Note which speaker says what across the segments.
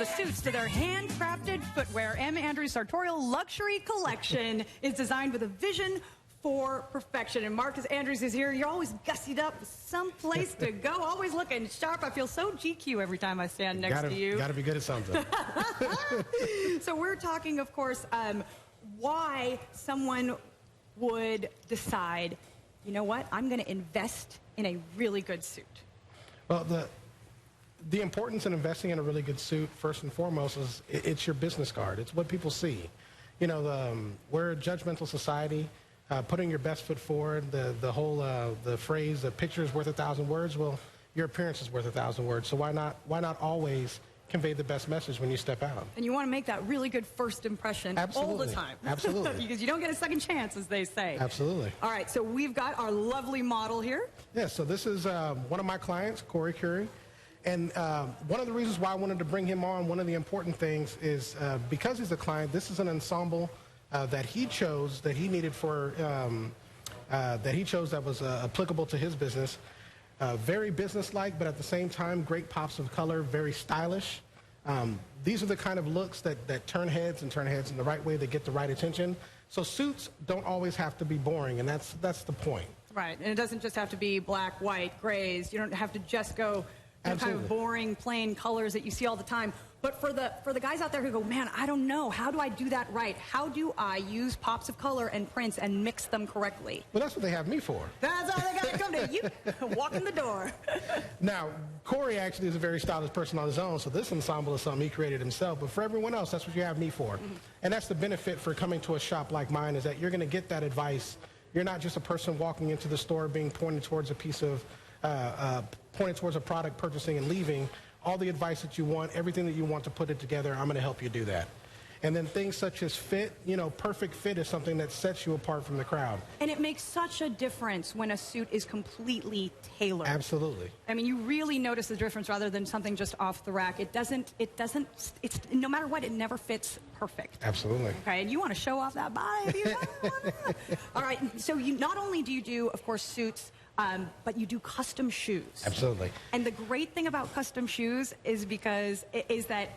Speaker 1: suits to their handcrafted footwear. M. Andrews' sartorial luxury collection is designed with a vision for perfection. And Marcus Andrews is here. You're always gussied up, someplace to go, always looking sharp. I feel so GQ every time I stand next to you.
Speaker 2: Gotta be good at something.
Speaker 1: So we're talking, of course, why someone would decide, you know what, I'm going to invest in a really good suit.
Speaker 2: Well, the importance in investing in a really good suit, first and foremost, is it's your business card. It's what people see. You know, we're a judgmental society. Putting your best foot forward, the phrase, "a picture is worth 1,000 words." Well, your appearance is worth 1,000 words. So why not always convey the best message when you step out?
Speaker 1: And you want to make that really good first impression all the time.
Speaker 2: Absolutely.
Speaker 1: Because you don't get a second chance, as they say.
Speaker 2: Absolutely.
Speaker 1: All right, so we've got our lovely model here.
Speaker 2: Yeah, so this is one of my clients, Corey Curry. And one of the reasons why I wanted to bring him on, one of the important things is because he's a client, this is an ensemble that he chose, that he needed for, that was applicable to his business. Very business-like, but at the same time, great pops of color, very stylish. These are the kind of looks that turn heads in the right way, that get the right attention. So suits don't always have to be boring, and that's the point.
Speaker 1: Right, and it doesn't just have to be black, white, grays. You don't have to just go kind of boring, plain colors that you see all the time. But for the guys out there who go, man, I don't know, how do I do that right? How do I use pops of color and prints and mix them correctly?
Speaker 2: Well, that's what they have me for.
Speaker 1: That's all they got to come to. You walk in the door.
Speaker 2: Now, Corey actually is a very stylish person on his own, so this ensemble is something he created himself. But for everyone else, that's what you have me for. And that's the benefit for coming to a shop like mine, is that you're going to get that advice. You're not just a person walking into the store being pointed towards a piece of, pointed towards a product, purchasing and leaving. All the advice that you want, everything that you want to put it together, I'm going to help you do that. And then things such as fit, you know, perfect fit is something that sets you apart from the crowd.
Speaker 1: And it makes such a difference when a suit is completely tailored.
Speaker 2: Absolutely.
Speaker 1: I mean, you really notice the difference rather than something just off the rack. It's no matter what, it never fits perfect.
Speaker 2: Absolutely.
Speaker 1: Okay, and you want to show off that body. All right, so not only do you do, of course, suits, but you do custom shoes.
Speaker 2: Absolutely.
Speaker 1: And the great thing about custom shoes is that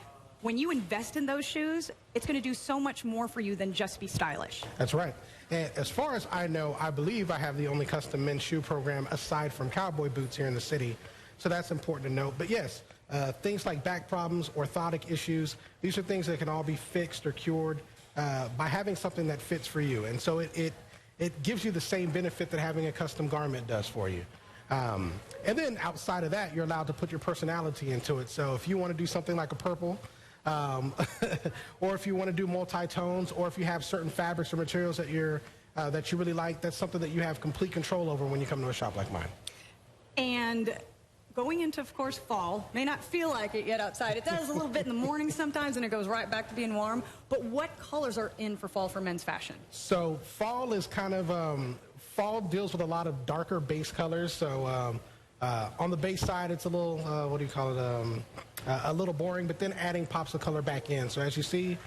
Speaker 1: when you invest in those shoes, it's going to do so much more for you than just be stylish.
Speaker 2: That's right. And as far as I know, I believe I have the only custom men's shoe program aside from cowboy boots here in the city. So that's important to note. But yes, things like back problems, orthotic issues, these are things that can all be fixed or cured by having something that fits for you. And so it gives you the same benefit that having a custom garment does for you. And then outside of that, you're allowed to put your personality into it. So if you want to do something like a purple, or if you want to do multi-tones, or if you have certain fabrics or materials that you really like, that's something that you have complete control over when you come to a shop like mine.
Speaker 1: And going into, of course, fall, may not feel like it yet outside. It does a little bit in the morning sometimes, and it goes right back to being warm. But what colors are in for fall for men's fashion?
Speaker 2: So fall is kind of, fall deals with a lot of darker base colors. So on the base side, it's a little, what do you call it, a little boring, but then adding pops of color back in. So as you see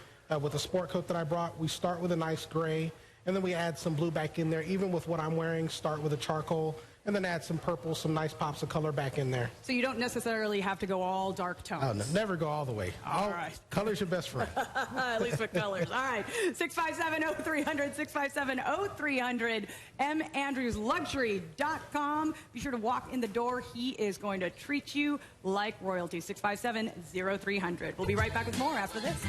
Speaker 2: with the sport coat that I brought, we start with a nice gray, and then we add some blue back in there. Even with what I'm wearing, start with a charcoal, and then add some purple, some nice pops of color back in there.
Speaker 1: So you don't necessarily have to go all dark tones.
Speaker 2: Oh, no, never go all the way.
Speaker 1: All right.
Speaker 2: Color's your best friend.
Speaker 1: At least with colors. All right. 657-0300, 657-0300, mandrewsluxury.com. Be sure to walk in the door. He is going to treat you like royalty. 657-0300. We'll be right back with more after this.